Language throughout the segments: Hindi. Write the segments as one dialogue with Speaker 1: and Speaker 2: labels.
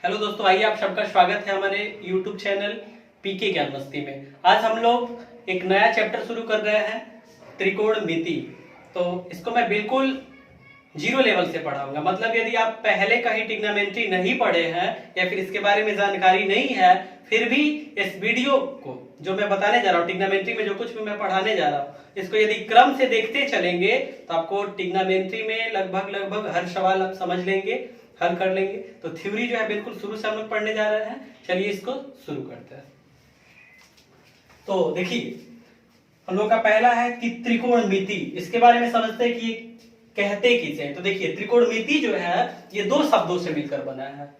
Speaker 1: हेलो दोस्तों, आइए आप सबका स्वागत है हमारे YouTube चैनल पीके ज्ञान मस्ती में। आज हम लोग एक नया चैप्टर शुरू कर रहे हैं, त्रिकोणमिति। तो इसको मैं बिल्कुल जीरो लेवल से पढ़ाऊंगा। मतलब यदि आप पहले कहीं ट्रिग्नोमेट्री नहीं पढ़े हैं या फिर इसके बारे में जानकारी नहीं है, फिर भी इस वीडियो को जो मैं बताने जा रहा हूँ, ट्रिग्नोमेट्री में जो कुछ भी मैं पढ़ाने जा रहा हूँ, इसको यदि क्रम से देखते चलेंगे तो आपको ट्रिग्नोमेट्री में लगभग हर सवाल आप समझ लेंगे, हल कर लेंगे। तो थ्योरी जो है बिल्कुल शुरू से हम लोग पढ़ने जा रहे हैं। चलिए इसको शुरू करते हैं। तो देखिए, हम लोग का पहला है कि त्रिकोणमिति। इसके बारे में समझते हैं कि कहते किसे हैं। तो देखिए, त्रिकोणमिति जो है ये दो शब्दों से मिलकर बना है।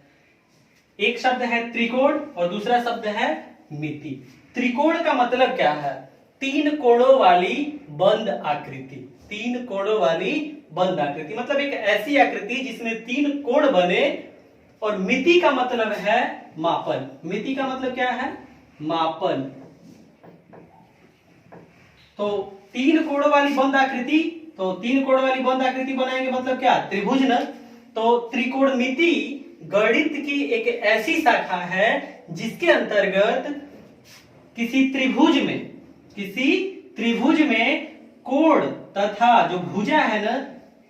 Speaker 1: एक शब्द है त्रिकोण और दूसरा शब्द है मिति। त्रिकोण का मतलब क्या है? तीन कोणों वाली बंद आकृति। तीन कोणों वाली बंद आकृति मतलब एक ऐसी आकृति जिसमें तीन कोण बने। और मिति का मतलब है मापन। मिति का मतलब क्या है? मापन। तो तीन कोणों वाली बंद आकृति, तो तीन कोण वाली बंद आकृति बनाएंगे मतलब क्या? त्रिभुज न। तो त्रिकोणमिति गणित की एक ऐसी शाखा है जिसके अंतर्गत किसी त्रिभुज में कोण तथा जो भुजा है ना,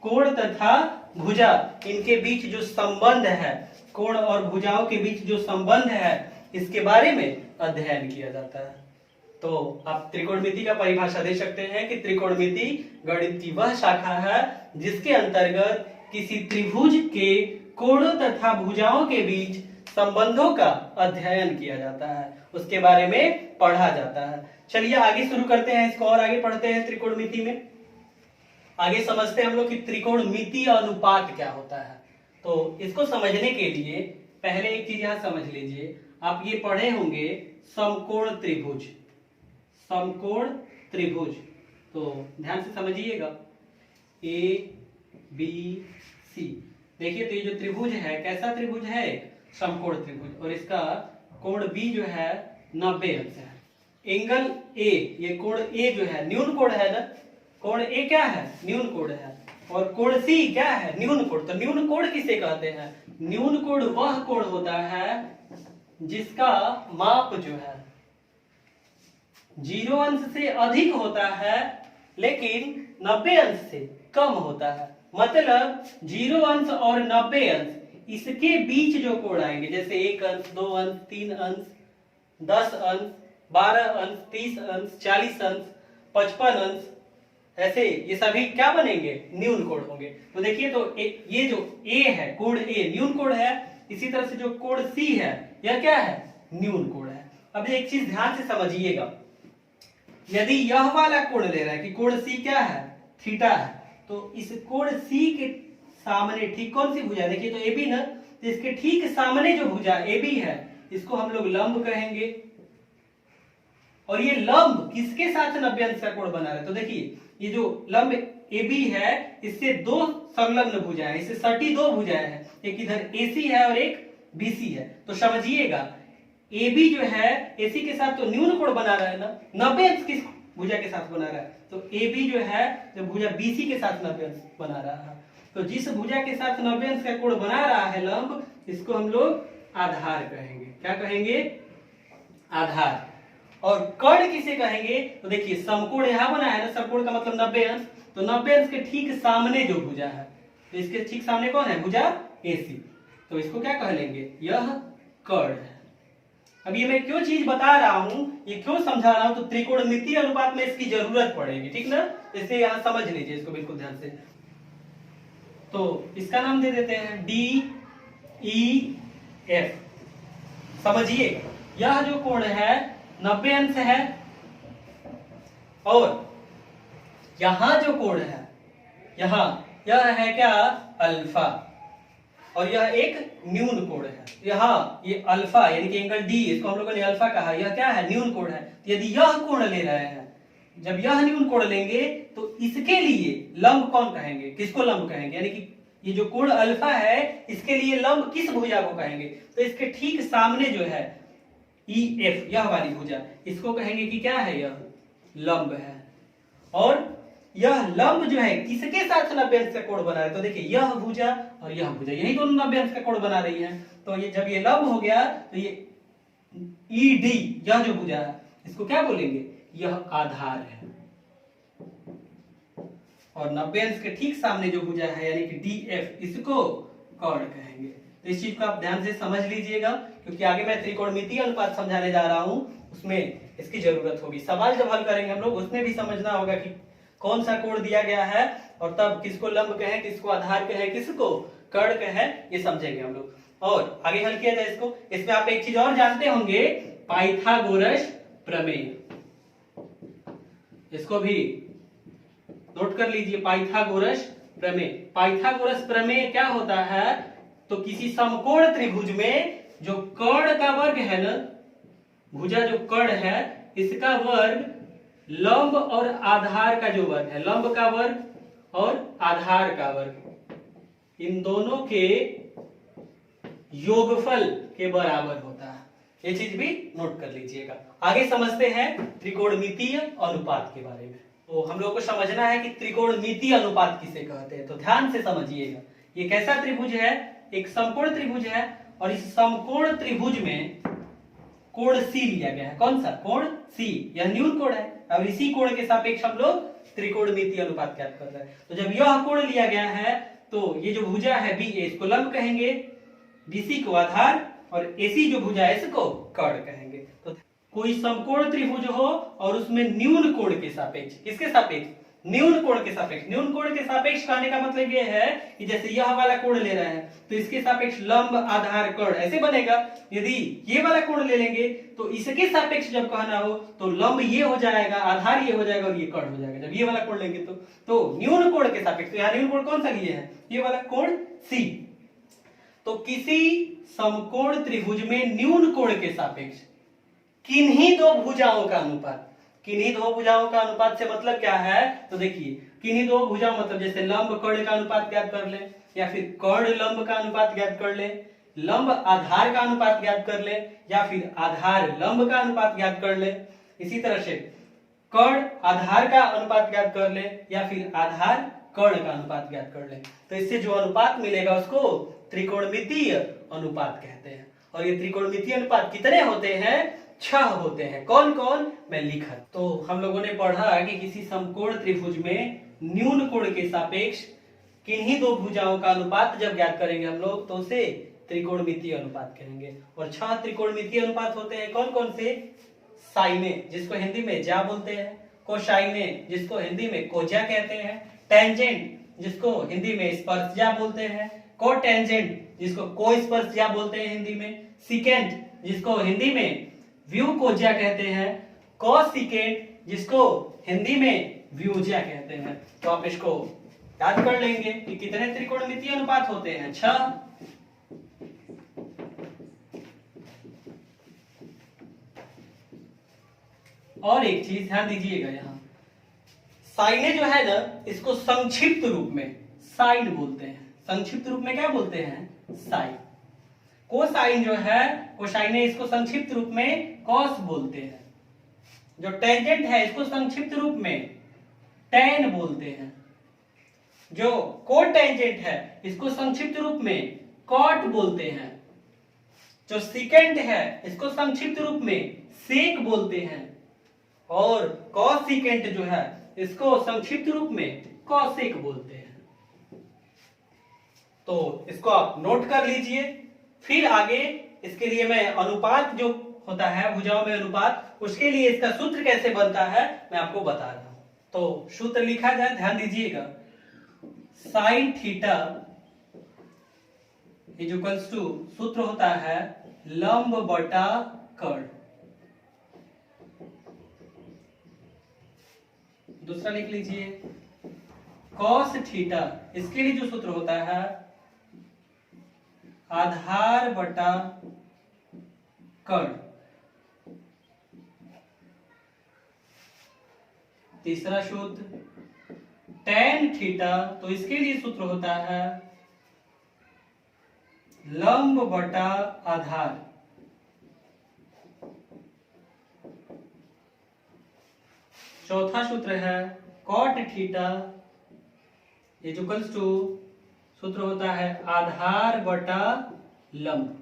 Speaker 1: कोण तथा भुजा, इनके बीच जो संबंध है, कोण और भुजाओं के बीच जो संबंध है, इसके बारे में अध्ययन किया जाता है। तो आप त्रिकोणमिति का परिभाषा दे सकते हैं कि त्रिकोणमिति गणित की वह शाखा है जिसके अंतर्गत किसी त्रिभुज के कोणों तथा भुजाओं के बीच संबंधों का अध्ययन किया जाता है, उसके बारे में पढ़ा जाता है। चलिए आगे शुरू करते हैं, इसको और आगे पढ़ते हैं। त्रिकोणमिति में आगे समझते हैं हम लोग कि त्रिकोणमिति अनुपात क्या होता है। तो इसको समझने के लिए पहले एक चीज यहां समझ लीजिए। आप ये पढ़े होंगे समकोण त्रिभुज। समकोण त्रिभुज, तो ध्यान से समझिएगा। ए बी सी, देखिए तो ये जो त्रिभुज है कैसा त्रिभुज है? समकोण त्रिभुज। और इसका कोण बी जो है 90 अंश है। एंगल ए, ये कोण ए जो है न्यून कोण है ना, कोण ए क्या है? न्यून कोण है। और कोण सी क्या है? न्यून कोण। तो न्यून कोण किसे कहते हैं? न्यून कोण वह कोण होता है जिसका माप जो है 0 अंश से अधिक होता है लेकिन 90 अंश से कम होता है। मतलब 0 अंश और 90 अंश, इसके बीच जो कोण आएंगे, जैसे 1 अंश, 2 अंश, 3 अंश, 10 अंश, 12 अंश, 30 अंश, 40 अंश, 55 अंश, ऐसे ये सभी क्या बनेंगे? न्यून कोण होंगे। तो देखिए, तो ये जो ए है, कोण ए न्यून कोण है। इसी तरह से जो कोण सी है यह क्या है? न्यून कोण है। अब एक चीज ध्यान से समझिएगा, यदि यह वाला कोण ले रहा है कि कोण सी क्या है? थीटा है, तो इस कोण सी के सामने ठीक कौन सी भुजा? देखिए तो AB ना, तो इसके ठीक सामने जो भुजा AB है इसको हम लोग लंब कहेंगे। और ये लंब किसके साथ 90 अंश का कोण बना रहा है? तो देखिए, ये जो लंब AB है इससे दो संलग्न भुजाएं, इससे सटी दो भुजाएं हैं, एक इधर AC है और एक BC है। तो समझिएगा, AB जो है AC के साथ तो न्यून कोण बना रहा है ना, 90 अंश किस भुजा के साथ बना रहा है? तो AB जो है तो भुजा BC के साथ 90 अंश बना रहा है। तो जिस भुजा के साथ 90 अंश का कोण बना रहा है लंब, इसको हम लोग आधार कहेंगे। क्या कहेंगे? आधार। और कर्ण किसे कहेंगे? तो देखिए, समकोण यहां बना है ना, समकोण का मतलब 90 अंश, तो 90 अंश के ठीक सामने जो भुजा है, तो इसके ठीक सामने कौन है? भुजा AC। तो इसको क्या कह लेंगे? यह कर्ण है। अब ये मैं क्यों चीज बता रहा हूं, ये क्यों समझा रहा हूं, तो त्रिकोणमिति अनुपात में इसकी जरूरत पड़ेगी, ठीक ना? इसलिए यहां समझ लीजिए इसको बिल्कुल ध्यान से। तो इसका नाम दे देते हैं DEF। समझिए, यह जो कोण है 90 अंश है और यहां जो कोण है यहां, यह है क्या? अल्फा। और यह एक न्यून कोण है। यहां ये अल्फा यानी कि एंगल डी, इसको हम लोगों ने अल्फा कहा, यह क्या है? न्यून कोण है। तो यदि यह कोण ले रहे हैं, जब यह न्यून कोण लेंगे तो इसके लिए लंब कौन कहेंगे? किसको लंब कहेंगे? यानी कि ये जो कोण अल्फा है इसके लिए लंब किस भुजा को कहेंगे? तो इसके ठीक सामने जो है EF, यह वाली भुजा, इसको कहेंगे कि क्या है? यह लंब है। और यह लंब जो है किसके साथ 90 अंश का कोण बना रहा है? तो देखिए यह भुजा और यह भुजा, यही दोनों 90 अंश का कोण बना रही है। तो ये जब ये लंब हो गया तो ये ED, यह जो भुजा है इसको क्या बोलेंगे? यह आधार है। और 90 अंश के ठीक सामने जो भुजा है यानी कि DF, इसको कर्ण कहेंगे। तो इस चीज को आप ध्यान से समझ लीजिएगा, क्योंकि आगे मैं त्रिकोणमितीय अनुपात समझाने जा रहा हूं, उसमें इसकी जरूरत होगी। सवाल जब हल करेंगे हम लोग उसमें भी समझना होगा कि कौन सा कोण दिया गया है और तब किसको लंब कहें, किसको आधार कहें, किसको कर्ण कहें, ये समझेंगे हम लोग। और आगे हल किया जाए इसको। इसमें आप एक चीज और जानते होंगे, पाइथागोरस प्रमेय, इसको भी नोट कर लीजिए। पाइथागोरस प्रमेय, पाइथागोरस प्रमेय क्या होता है? तो किसी समकोण त्रिभुज में जो कर्ण का वर्ग है ना, भुजा जो कर्ण है इसका वर्ग लंब और आधार का जो वर्ग है, लंब का वर्ग और आधार का वर्ग, इन दोनों के योगफल के बराबर होता है। ये चीज भी नोट कर लीजिएगा। आगे समझते हैं त्रिकोणमितीय अनुपात के बारे में। तो हम लोग को समझना है कि त्रिकोणमितीय अनुपात किसे कहते हैं, तो ध्यान से समझिएगा। ये कैसा त्रिभुज है? एक समकोण त्रिभुज है और इस समकोण त्रिभुज में कोण C लिया गया है। कौन सा कोण? C, यह न्यून कोण है। अब इसी कोण के सापेक्ष हम लोग त्रिकोणमितीय अनुपात ज्ञात कर रहे हैं। तो जब यह कोण लिया गया है तो ये जो भुजा है BA, इसको लंब कहेंगे, BC को आधार और AC जो भुजा है इसको कर्ण कहेंगे। तो कोई समकोण त्रिभुज हो और उसमें न्यून कोण के सापेक्ष, किसके सापेक्ष? न्यून कोण के सापेक्ष। न्यून कोण के सापेक्ष कहने का मतलब ये है कि जैसे यह वाला कोण ले रहे हैं तो इसके सापेक्ष लंब आधार कर्ण ऐसे बनेगा। यदि ये वाला कोण ले लेंगे तो इसके सापेक्ष जब कहना हो तो लंब ये हो जाएगा, आधार ये हो जाएगा और ये कर्ण हो जाएगा। जब ये वाला कोण लेंगे तो न्यून कोण के सापेक्ष, तो यहाँ न्यून कोण कौन सा लिए हैं? ये वाला कोण C। तो किसी समकोण त्रिभुज में न्यून कोण के सापेक्ष किन्हीं दो भुजाओं का अनुपात, किन्हीं दो भुजाओं का अनुपात से मतलब क्या है? तो देखिए किन्हीं दो भुजाओं मतलब जैसे लंब कर्ण का अनुपात ज्ञात कर ले, या फिर कर्ण लंब का अनुपात ज्ञात कर ले, लंब आधार का अनुपात ज्ञात कर ले, या फिर आधार लंब का अनुपात ज्ञात कर ले। इसी तरह से कर्ण आधार का अनुपात ज्ञात कर ले या फिर आधार कर्ण का अनुपात ज्ञात कर ले। तो इससे जो अनुपात मिलेगा उसको त्रिकोणमितीय अनुपात कहते हैं। और ये त्रिकोणमितीय अनुपात कितने होते हैं? 6 होते हैं। कौन कौन? मैं लिखा। तो हम लोगों ने पढ़ा कि किसी समकोण त्रिभुज में न्यून कोण के सापेक्ष किन्हीं दो भुजाओं का अनुपात जब ज्ञात करेंगे हम लोग तो उसे त्रिकोणमितीय अनुपात कहेंगे। और 6 त्रिकोणमितीय अनुपात होते हैं। कौन कौन से? साइने, जिसको हिंदी में ज्या बोलते हैं, कोसाइने, जिसको हिंदी में कोज्या कहते हैं, टेंजेंट, जिसको हिंदी में स्पर्शज्या बोलते हैं, कोटेंजेंट, जिसको कोस्पर्शज्या बोलते हैं हिंदी में, सिकेंट, जिसको हिंदी में व्यूकोज्या कहते हैं, कोसिकेंट, जिसको हिंदी में व्यूज्या कहते हैं। तो आप इसको याद कर लेंगे कि कितने त्रिकोणमितीय अनुपात होते हैं? 6। और एक चीज ध्यान दीजिएगा, यहाँ साइने जो है ना इसको संक्षिप्त रूप में साइन बोलते हैं। संक्षिप्त रूप में क्या बोलते हैं? साइन। कोसाइन जो है, कोसाइने, इसको संक्षिप्त रूप में कॉस बोलते हैं। जो टेंजेंट है इसको संक्षिप्त रूप में टेन बोलते हैं। जो कोटेंजेंट है इसको संक्षिप्त रूप में कॉट बोलते हैं। जो सिकेंट है इसको संक्षिप्त रूप में सेक बोलते हैं। और कॉसिकेंट जो है इसको संक्षिप्त रूप में कॉसेक बोलते हैं। तो इसको आप नोट कर लीजिए। फिर आगे इसके लिए मैं अनुपात जो होता है भुजाओं में अनुपात, उसके लिए इसका सूत्र कैसे बनता है मैं आपको बता रहा हूं। तो सूत्र लिखा जाए, ध्यान दीजिएगा। साइन थीटा इक्वल्स टू, सूत्र होता है लंब बटा कर्ण। दूसरा लिख लीजिए कॉस थीटा, इसके लिए जो सूत्र होता है आधार बटा कर्ण। तीसरा सूत्र tan थीटा, तो इसके लिए सूत्र होता है लंब बटा आधार। चौथा सूत्र है कॉट थीटा इक्वल्स टू, सूत्र होता है आधार बटा लंब।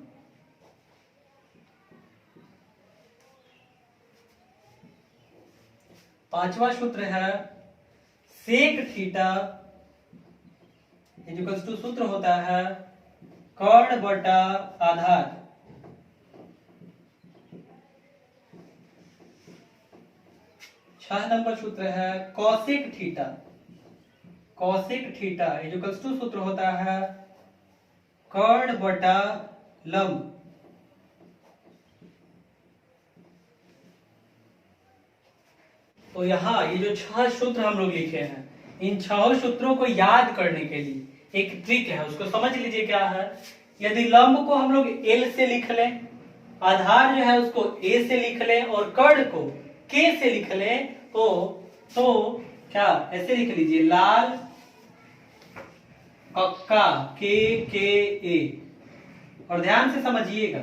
Speaker 1: पांचवा सूत्र है सेक थीटा इक्वल्स टू, सूत्र होता है कर्ण बटा आधार। छह नंबर सूत्र है cosec theta, cosec theta equals to, सूत्र होता है कर्ण बटा लंब। तो यहाँ ये जो छह सूत्र हम लोग लिखे हैं, इन छह सूत्रों को याद करने के लिए एक ट्रिक है, उसको समझ लीजिए क्या है। यदि लंब को हम लोग एल से लिख लें, आधार जो है उसको ए से लिख लें और कर्ण को के से लिख लें, तो क्या ऐसे लिख लीजिए, लाल कक्का के ए। और ध्यान से समझिएगा,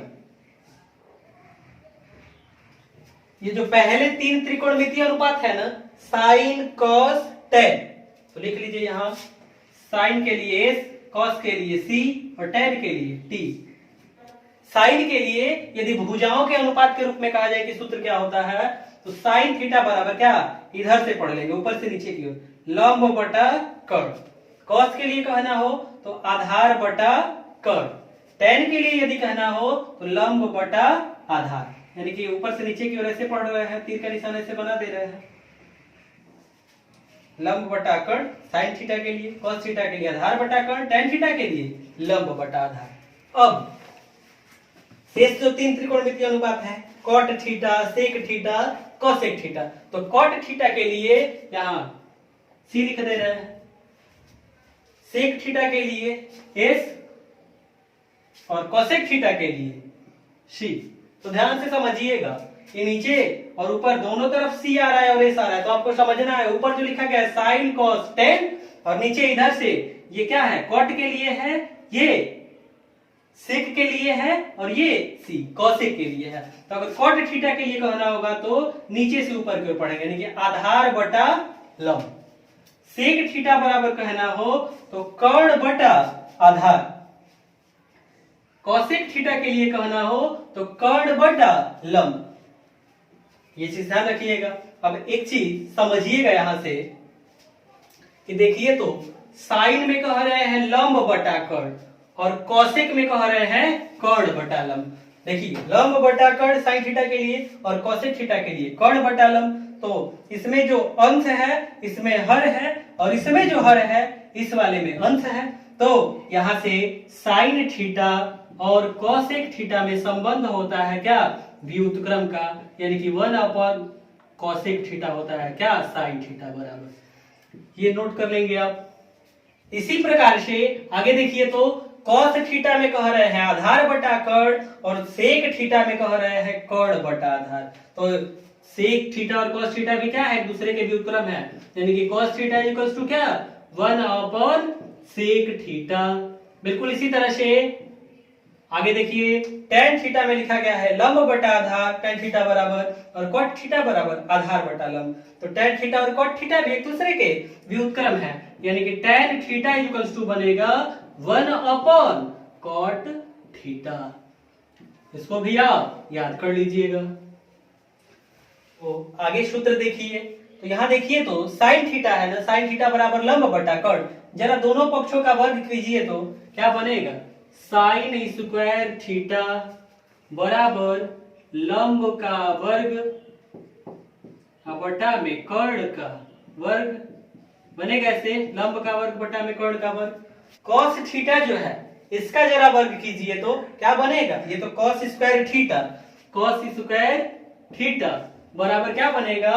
Speaker 1: ये जो पहले तीन त्रिकोणमितीय अनुपात है ना, साइन कॉस टेन, तो लिख लीजिए यहां साइन के लिए एस, कॉस के लिए सी और टेन के लिए टी। साइन के लिए यदि भुजाओं के अनुपात के रूप में कहा जाए कि सूत्र क्या होता है, तो साइन थीटा बराबर क्या, इधर से पढ़ लेंगे ऊपर से नीचे की ओर, लंब बटा कर्ण। कॉस के लिए कहना हो तो आधार बटा कर्ण। टेन के लिए यदि कहना हो तो लंब बटा आधार, यानी कि ऊपर से नीचे की ओर ऐसे पढ़ रहे हैं, तीर का निशान ऐसे बना दे रहे हैं। लंब बटा कर्ण साइन थीटा के लिए, कॉस थीटा के लिए आधार बटा कर्ण, टेन थीटा के लिए लंब बटा आधार। अब शेष जो तीन त्रिकोणमितीय अनुपात है, cot theta, sec theta, cosec theta, तो कॉट थीटा के लिए यहां सी लिख दे रहे हैं, सेक थीटा के लिए एस और कोसेक थीटा के लिए सी। तो ध्यान से समझिएगा, ये नीचे और ऊपर दोनों तरफ सी आ रहा है और एस आ रहा है, तो आपको समझना है ऊपर जो लिखा गया है साइन कॉस टेन और नीचे इधर से ये क्या है, कॉट के लिए है, ये सेक के लिए है और ये सी कॉसेक के लिए है। तो अगर कॉट थीटा के लिए कहना होगा तो नीचे से ऊपर की ओर पढ़ेंगे, यानी कि आधार बटा लंब। सेक थीटा बराबर कहना हो तो कर्ण बटा आधार। कॉसेक थीटा के लिए कहना हो तो कर्ण बटा लंब। ये चीज ध्यान रखिएगा। अब एक चीज समझिएगा यहां से कि देखिए, तो साइन में कह रहे हैं लंब बटा कर्ण और कौशिक में कह रहे हैं कर्ण बटा लंब। देखिए, लंब बटा कर्ण साइन थीटा के लिए और कौशिक थीटा के लिए कर्ण बटा लंब। तो इसमें जो अंश है इसमें हर है और इसमें जो हर है इस वाले में अंश है। तो यहां से साइन थीटा और कौशिक थीटा में संबंध होता है क्या, व्युत्क्रम का, यानी कि 1 कौशिक थीटा होता है क्या, साइन थीटा बराबर। ये नोट कर लेंगे आप। इसी प्रकार से आगे देखिए, तो कॉस थीटा में कह रहे हैं आधार बटा कर्ण और सेक थीटा में कह रहे हैं कर्ण बटा आधार। तो सेक थीटा और कॉस थीटा भी क्या है, एक दूसरे के व्युत्क्रम है, यानी कि कॉस थीटा इक्वल्स टू क्या, 1 सेक थीटा। बिल्कुल इसी तरह से आगे देखिए, टेन थीटा में लिखा गया है लंब बटा आधार, टेन थीटा बराबर, और कॉट थीटा बराबर आधार बटा लंब। तो टेन थीटा और कॉट थीटा भी एक दूसरे के व्युत्क्रम है, यानी कि टेन थीटा इक्वल्स टू बनेगा 1 कॉट थीटा। इसको भी आप याद कर लीजिएगा। तो आगे सूत्र देखिए, तो यहां देखिए, तो साइन थीटा है ना, साइन थीटा बराबर लंब बटा कर्ण। जरा दोनों पक्षों का वर्ग कीजिए तो क्या बनेगा, साइन स्क्वायर थीटा बराबर लंब का वर्ग बटा में कर्ण का वर्ग बनेगा। ऐसे लंब का वर्ग बटा में कर्ण का वर्ग। कॉस थीटा जो है इसका जरा वर्ग कीजिए तो क्या बनेगा, ये तो cos square theta, cos square theta बराबर क्या बनेगा,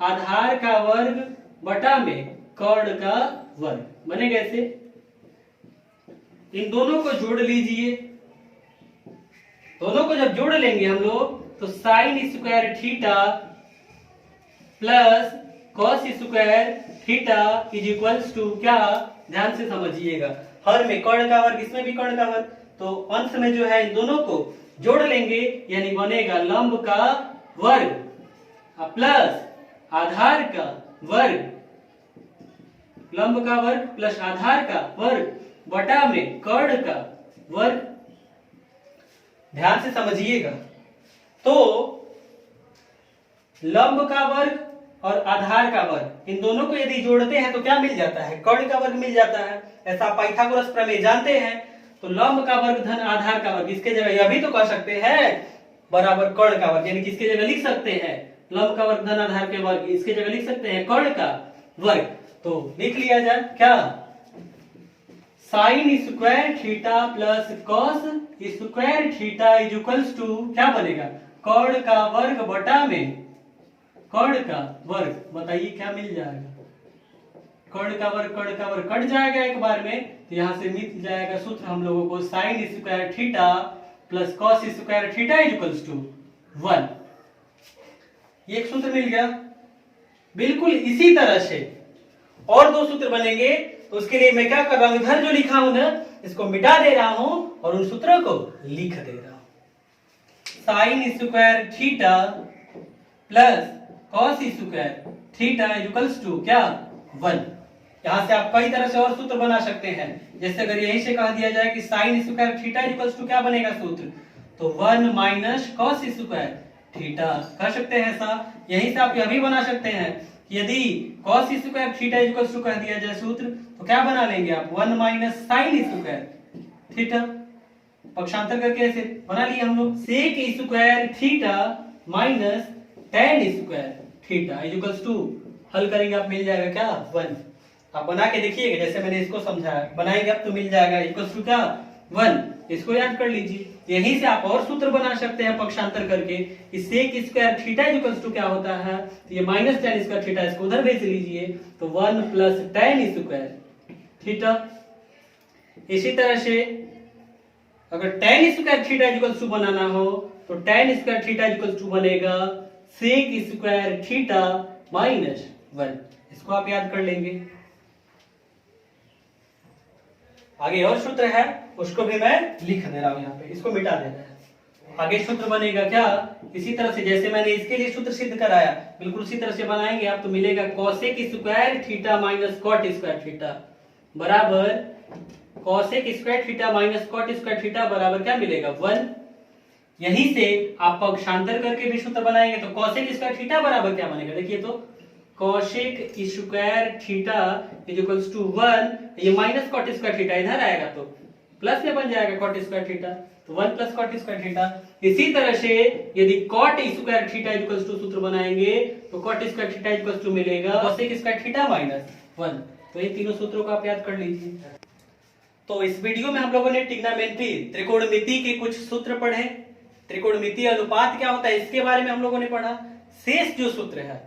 Speaker 1: आधार का वर्ग बटा में कर्ण का वर्ग बनेगा। ऐसे इन दोनों को जोड़ लीजिए। दोनों को जब जोड़ लेंगे हम लोग तो sine square theta plus cos square theta is equals to क्या, ध्यान से समझिएगा, हर में कर्ण का वर्ग, इसमें भी कर्ण का वर्ग, तो अंश में जो है इन दोनों को जोड़ लेंगे, यानी बनेगा लंब का वर्ग प्लस आधार का वर्ग लंब का वर्ग प्लस आधार का वर्ग बटा में कर्ण का वर्ग। ध्यान से समझिएगा, तो लंब का वर्ग और आधार का वर्ग इन दोनों को यदि जोड़ते हैं तो क्या मिल जाता है? कर्ण का वर्ग मिल जाता है। ऐसा पाइथागोरस प्रमेय जानते हैं। तो लंब का वर्ग धन आधार का वर्ग, इसके जगह यह भी तो कह सकते हैं बराबर कर्ण का वर्ग, यानी किसके जगह लिख सकते हैं? लंब का वर्ग धन आधार के वर्ग, इसके जगह लिख सकते हैं कर्ण का वर्ग। तो लिख लिया जाए क्या? Sine square theta plus cos square theta is equals to क्या बनेगा? कर्ण का वर्ग बटा में कर्ण का वर्ग। बताइए क्या मिल जाएगा? कर्ण का वर्ग कट जाएगा एक बार में, तो यहां से मिल जाएगा सूत्र हम लोगों को sine square theta plus cos square theta is equals to 1। ये एक सूत्र मिल गया। बिल्कुल इसी तरह से और दो सूत्र बनेंगे। तो उसके लिए मैं क्या कर रहा हूं, इधर जो लिखा हूं ना इसको मिटा दे रहा हूं और उन सूत्रों को लिख दे रहा हूं। Sine square theta plus cos square theta is equals to क्या? 1। यहां से आप कई तरह से और सूत्र बना सकते हैं। जैसे अगर यही से कह दिया जाए कि sine square theta is equals to क्या बनेगा सूत्र? तो 1 माइनस कॉस स्क्वायर थीटा कह सकते हैं ऐसा। यहीं से आप यह भी बना सकते हैं कि यदि cos square theta is equals to कह दिया जाए सूत्र, तो क्या बना लेंगे आप? 1 माइनस साइन स्क्वायर थीटा। पक्षांतर करके ऐसे बना लिए हम लोग। Sec square theta minus tan square theta is equals to, हल करेंगे आप मिल जाएगा क्या? 1। आप बना के देखिएगा जैसे मैंने इसको समझाया, बनाएंगे आप तो मिल जाएगा इक्वल्स टू क्या? 1। इसको याद कर लीजिए। यहीं से आप और सूत्र बना सकते हैं पक्षांतर करके। इस sec square theta is equals to क्या होता है? तो ये माइनस tan स्क्वायर थीटा, इसको उधर भेज लीजिए तो 1 प्लस tan स्क्वायर थीटा। इसी तरह से अगर tan square theta is equals to बनाना हो तो tan square theta is equals to बनेगा सेक स्क्वायर थीटा माइनस 1। इसको आप याद कर लेंगे। आगे और सूत्र है, उसको भी मैं लिख दे रहा हूं यहाँ पे, इसको मिटा देना है। आगे सूत्र बनेगा क्या? इसी तरह से जैसे मैंने इसके लिए सूत्र सिद्ध कराया, बिल्कुल उसी तरह से बनाएंगे आप तो मिलेगा cosec square theta minus cot square theta बराबर cosec square theta minus cot square theta बराबर क्या मिलेगा? 1। यहीं से आप पक्षांतर करके भी सूत्र बनाएंगे तो कोसेक स्क्वायर थीटा बराबर क्या बनेगा? देखिए तो cosec square theta is equals to 1, ये माइनस कॉट स्क्वायर थीटा इधर आएगा तो प्लस में बन जाएगा कॉट स्क्वायर थीटा, तो 1 प्लस कॉट स्क्वायर थीटा। इसी तरह से यदि cot square theta is equals to सूत्र बनाएंगे तो cot square theta is equals to मिलेगा कोसेक स्क्वायर थीटा माइनस 1। तो ये तीनों सूत्रों को आप याद कर लीजिए। तो इस वीडियो में हम लोगों ने ट्रिग्नोमेट्री त्रिकोणमिति के कुछ सूत्र पढ़े। त्रिकोणमिति अनुपात क्या होता है इसके बारे में हम लोगों ने पढ़ा। शेष जो सूत्र है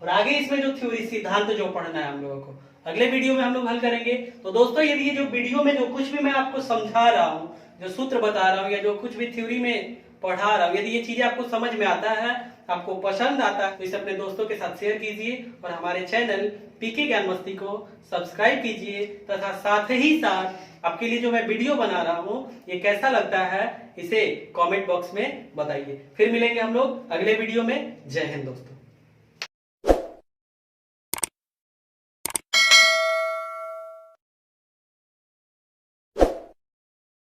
Speaker 1: और आगे इसमें जो थ्योरी सिद्धांत जो पढ़ना है हम लोगों को अगले वीडियो में हम लोग हल करेंगे। तो दोस्तों यदि ये जो वीडियो में जो कुछ भी मैं आपको समझा रहा हूँ, जो सूत्र बता रहा हूँ या जो कुछ भी थ्योरी में पढ़ा रहा हूँ, यदि ये चीजें आपको समझ में आता है, आपको पसंद आता है, तो इसे अपने दोस्तों के साथ शेयर कीजिए और हमारे चैनल पीके ज्ञान मस्ती को सब्सक्राइब कीजिए तथा साथ ही साथ आपके लिए जो मैं वीडियो बना रहा हूँ ये कैसा लगता है इसे कमेंट बॉक्स में बताइए। फिर मिलेंगे हम लोग अगले वीडियो में। जय हिंद दोस्तों।